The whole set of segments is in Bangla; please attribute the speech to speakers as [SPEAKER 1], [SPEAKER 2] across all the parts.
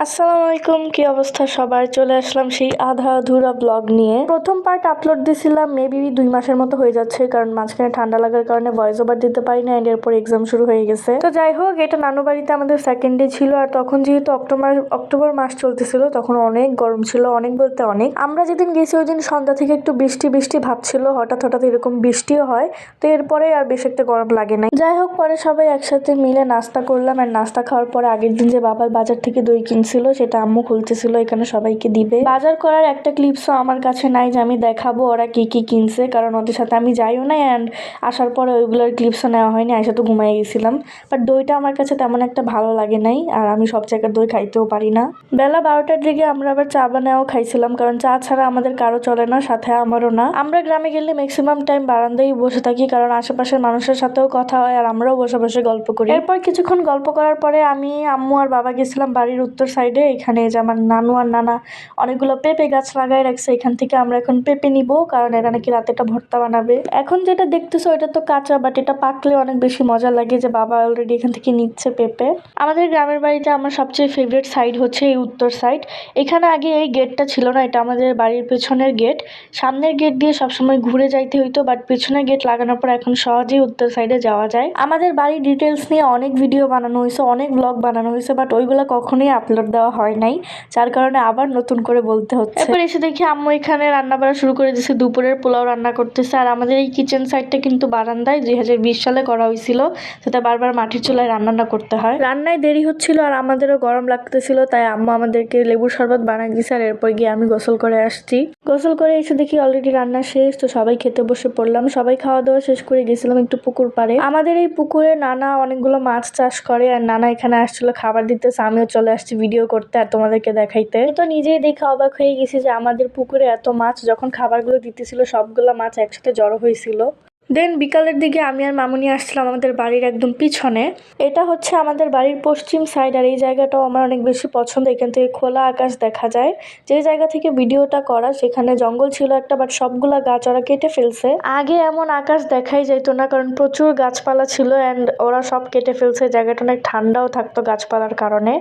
[SPEAKER 1] আসসালামু আলাইকুম, কি অবস্থা সবার? চলে আসলাম সেই আধা আধুরা ব্লগ নিয়ে। প্রথম পার্ট আপলোড দিছিলাম মেবি 2 মাসের মতো হয়ে যাচ্ছে, কারণ মাঝখানে ঠান্ডা লাগার কারণে ভয়েস ওভার দিতে পারি না, এন্ড এরপর এক্সাম শুরু হয়ে গেছে। তো যাই হোক, এটা নানু বাড়িতে আমাদের সেকেন্ড ডে ছিল, আর তখন যেহেতু অক্টোবর মাস চলতেছিল, তখন অনেক গরম ছিল, অনেক বলতে অনেক। আমরা যেদিন গেছি ওই দিন সন্ধ্যা থেকে একটু বৃষ্টি বৃষ্টি ভাব ছিল, হঠাৎ হঠাৎ এরকম বৃষ্টিও হয়। তো এরপরে আর বেশ একটা গরম লাগে নাই। যাই হোক, পরে সবাই একসাথে মিলে নাস্তা করলাম, আর নাস্তা খাওয়ার পরে আগের দিন যে বাবার বাজার থেকে দই কিনছিল সেটা আম্মু খুলতেছিল, এখানে সবাইকে দিবে। বাজার করার একটা ক্লিপসও আমার কাছে নাই যে আমি দেখাবো ওরা কি কি কিনছে, কারণ ওদের সাথে আমি যাইও না, অ্যান্ড আসার পরে ওইগুলোর ক্লিপসও নেওয়া হয়নি, আইসা তো ঘুমাই গেছিলাম। বাট দইটা আমার কাছে তেমন একটা ভালো লাগে নাই, আর আমি সব জায়গার দই খাইতেও পারি না। বেলা 12টার দিকে আমরা আবার চা বানাও খাইছিলাম, কারণ চা ছাড়া আমাদের কারো চলে না, সাথে আমারও না। আমরা গ্রামে গেলে ম্যাক্সিমাম টাইম বারান্দায় বসে থাকি, কারণ আশেপাশের মানুষের সাথেও কথা হয়, আর আমরাও বসে বসে গল্প করি। এরপর কিছুক্ষণ গল্প করার পরে আমি, আম্মু আর বাবা গেছিলাম বাড়ির উত্তর সাইডে। এখানে যে আমার নানু আর নানা অনেকগুলো পেঁপে গাছ লাগাই রাখছে, এখান থেকে আমরা এখন পেঁপে নিব, কারণ এরা নাকি রাতে এটা ভর্তা বানাবে। এখন যেটা দেখতেছো এটা তো কাঁচা, বাট এটা পাকলে অনেক বেশি মজা লাগে, যে বাবা অলরেডি এখান থেকে নিচ্ছে পেঁপে। আমাদের গ্রামের বাড়িতে আমার সবচেয়ে ফেভারিট সাইড হচ্ছে এই উত্তর সাইড। এখানে আগে এই গেটটা ছিল না, এটা আমাদের বাড়ির পেছনের গেট। সামনের গেট দিয়ে সবসময় ঘুরে যাইতে হইতো, বাট পেছনের গেট লাগানোর পর এখন সহজেই উত্তর সাইডে যাওয়া যায়। আমাদের বাড়ির ডিটেলস নিয়ে অনেক ভিডিও বানানো হয়েছে, অনেক ব্লগ বানানো হয়েছে, বাট ওইগুলো কখনোই আপলোড দেওয়া হয় নাই, যার কারণে আবার নতুন করে বলতে হচ্ছে। এরপর এসে দেখি আম্মু এখানে রান্না বাড়া শুরু করে দিয়েছে, দুপুরের পোলাও রান্না করতেছে। আর আমাদের এই কিচেন সাইডটা কিন্তু বারান্দায় 2020 সালে করা হয়েছিল, সেটা বারবার মাটির চুলায় রান্না করতে হয়। রান্নায় দেরি হচ্ছিল আর আমাদেরও গরম লাগতেছিল, তাই আম্মু আমাদেরকে লেবুর শরবত বানাই দিয়েছে, আর এরপর গিয়ে আমি গোসল করে আসছি। গোসল করে এসে দেখি অলরেডি রান্না শেষ, তো সবাই খেতে বসে পড়লাম। সবাই খাওয়া দাওয়া শেষ করে গেছিলাম একটু পুকুর পাড়ে। আমাদের এই পুকুরে নানা অনেকগুলো মাছ চাষ করে, আর নানা এখানে আসছিল খাবার দিতেছে, আমিও চলে আসছি ভিডিও করতে আর তোমাদেরকে দেখাইতে। তো নিজেই দেখে অবাক হয়ে গেছি যে আমাদের পুকুরে এত মাছ, যখন খাবারগুলো দিতেছিল সবগুলো মাছ একসাথে জড়ো হয়েছিল। দেন বিকালের দিকে আমি আর মামুনি আসছিলাম আমাদের বাড়ির একদম পিছনে। এটা হচ্ছে আমাদের বাড়ির পশ্চিম সাইড, আর এই জায়গাটাও আমার অনেক বেশি পছন্দ। এখান থেকে খোলা আকাশ দেখা যায়। যে জায়গা থেকে ভিডিওটা করা সেখানে জঙ্গল ছিল একটা, বাট সবগুলা গাছ ওরা কেটে ফেলছে। আগে এমন আকাশ দেখাই যাইতো না, কারণ প্রচুর গাছপালা ছিল, অ্যান্ড ওরা সব কেটে ফেলছে। জায়গাটা অনেক ঠান্ডাও থাকতো গাছপালার কারণে।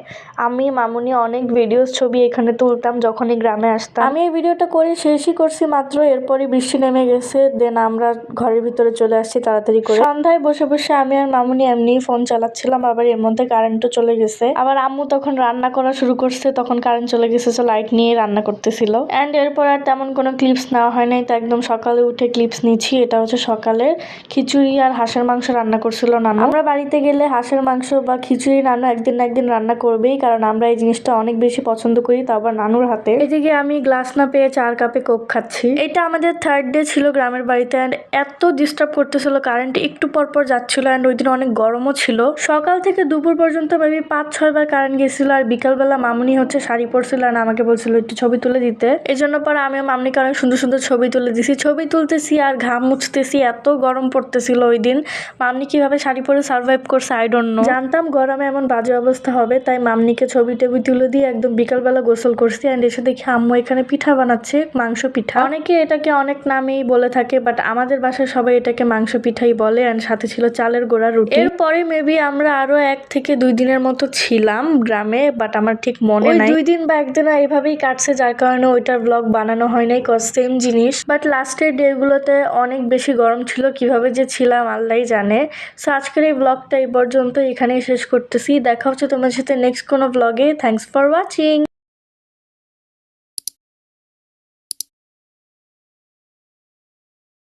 [SPEAKER 1] আমি মামুনি অনেক ভিডিওস ছবি এখানে তুলতাম যখনই গ্রামে আসতাম। আমি এই ভিডিওটা করে শেষই করছি মাত্র, এরপরই বৃষ্টি নেমে গেছে। দেন আমরা ঘরের ভিতরে চলে আসছি তাড়াতাড়ি করে। সন্ধ্যায় বসে বসে আমি আর মামুনি এমনি ফোন চালাচ্ছিলাম, আবার এর মধ্যে কারেন্টও চলে গেছে। আবার আম্মু তখন রান্না করা শুরু করছে, তখন কারেন্ট চলে গেছে, তো লাইট নিয়ে রান্না করতেছিল। এন্ড এরপর আর তেমন কোনো ক্লিপস নেওয়া হয় নাই, তো একদম সকালে উঠে ক্লিপস নিচ্ছি। এটা হচ্ছে সকালে খিচুড়ি আর হাঁসের মাংস রান্না করছিল নানু। আমরা বাড়িতে গেলে হাঁসের মাংস বা খিচুড়ি নানু একদিন না একদিন রান্না করবেই, কারণ আমরা এই জিনিসটা অনেক বেশি পছন্দ করি, তা আবার নানুর হাতে। এদিকে আমি গ্লাস না পেয়ে 4 কাপে কোক খাচ্ছি। এটা আমাদের থার্ড ডে ছিল গ্রামের বাড়িতে, এন্ড এত ডিস্টার্ব করতেছিল, কারেন্ট একটু পর পর যাচ্ছিল, এন্ড ওই দিন অনেক গরমও ছিল। সকাল থেকে দুপুর পর্যন্ত মেবি 5-6 বার কারেন্ট গেছিল। আর বিকালবেলা মামুনি হচ্ছে শাড়ি পরছিল, আর আমাকে বলছিল একটু ছবি তুলে দিতে। এই জন্য পরে আমি মামুনিকে অনেক সুন্দর সুন্দর ছবি তুলে দিছি। ছবি তুলতেছি আর ঘাম মুছতেছি, এত গরম পড়তেছিল ওই দিন। মামনি কিভাবে শাড়ি পরে সার্ভাইভ করছে আই ডোন্ট নো। জানতাম গরমে এমন বাজে অবস্থা হবে, তাই মামনিকে ছবি টবি তুলে দিয়ে একদম বিকালবেলা গোসল করছি। এন্ড এসে দেখি আম্মু এখানে পিঠা বানাচ্ছে, মাংস পিঠা। অনেকে এটাকে অনেক নামেই বলে থাকে, বাট আমাদের বাসায় সবাই এটাকে মাংস পিঠাই বলে। এন্ড সাথে ছিল চালের গোড়া রুটি। এরপরে মেবি আমরা আরো 1 থেকে 2 দিনের মতো ছিলাম গ্রামে, বাট আমার ঠিক মনে নাই 2 দিন বা 1 দিন এইভাবেই কাটছে, যার কারণে ওইটার ব্লগ বানানো হয় নাই, কজ সেম জিনিস। বাট লাস্টের ডে গুলোতে অনেক বেশি গরম ছিল, কিভাবে যে ছিলাম আল্লাহই জানে। সো আজকের এই ব্লগটা এই পর্যন্ত এখানেই শেষ করতেছি। দেখা হচ্ছে তোমার সাথে নেক্সট কোনো ব্লগে। Thanks for watching.